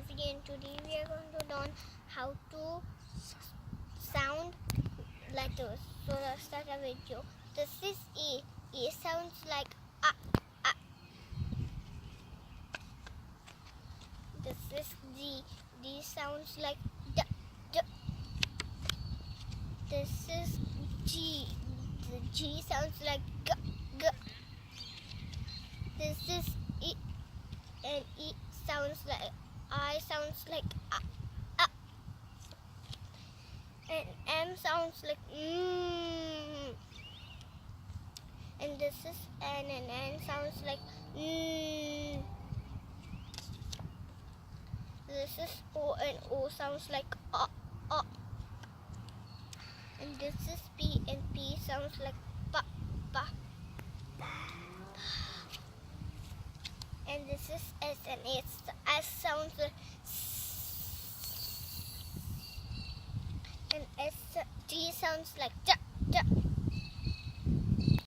Avi, and today we are going to learn how to sound letters. So let's start a video. This is A. A sounds like A. A. This is D. D sounds like D. D. This is G. The G sounds like G. G. This is E. And E sounds like I sounds like A. A. And M sounds like mm. And this is N, and N sounds like mm. This is O, and O sounds like A. A. And this is P, and P sounds like Pa. Pa. And this is S, and S sounds like S. And T sounds like T. T.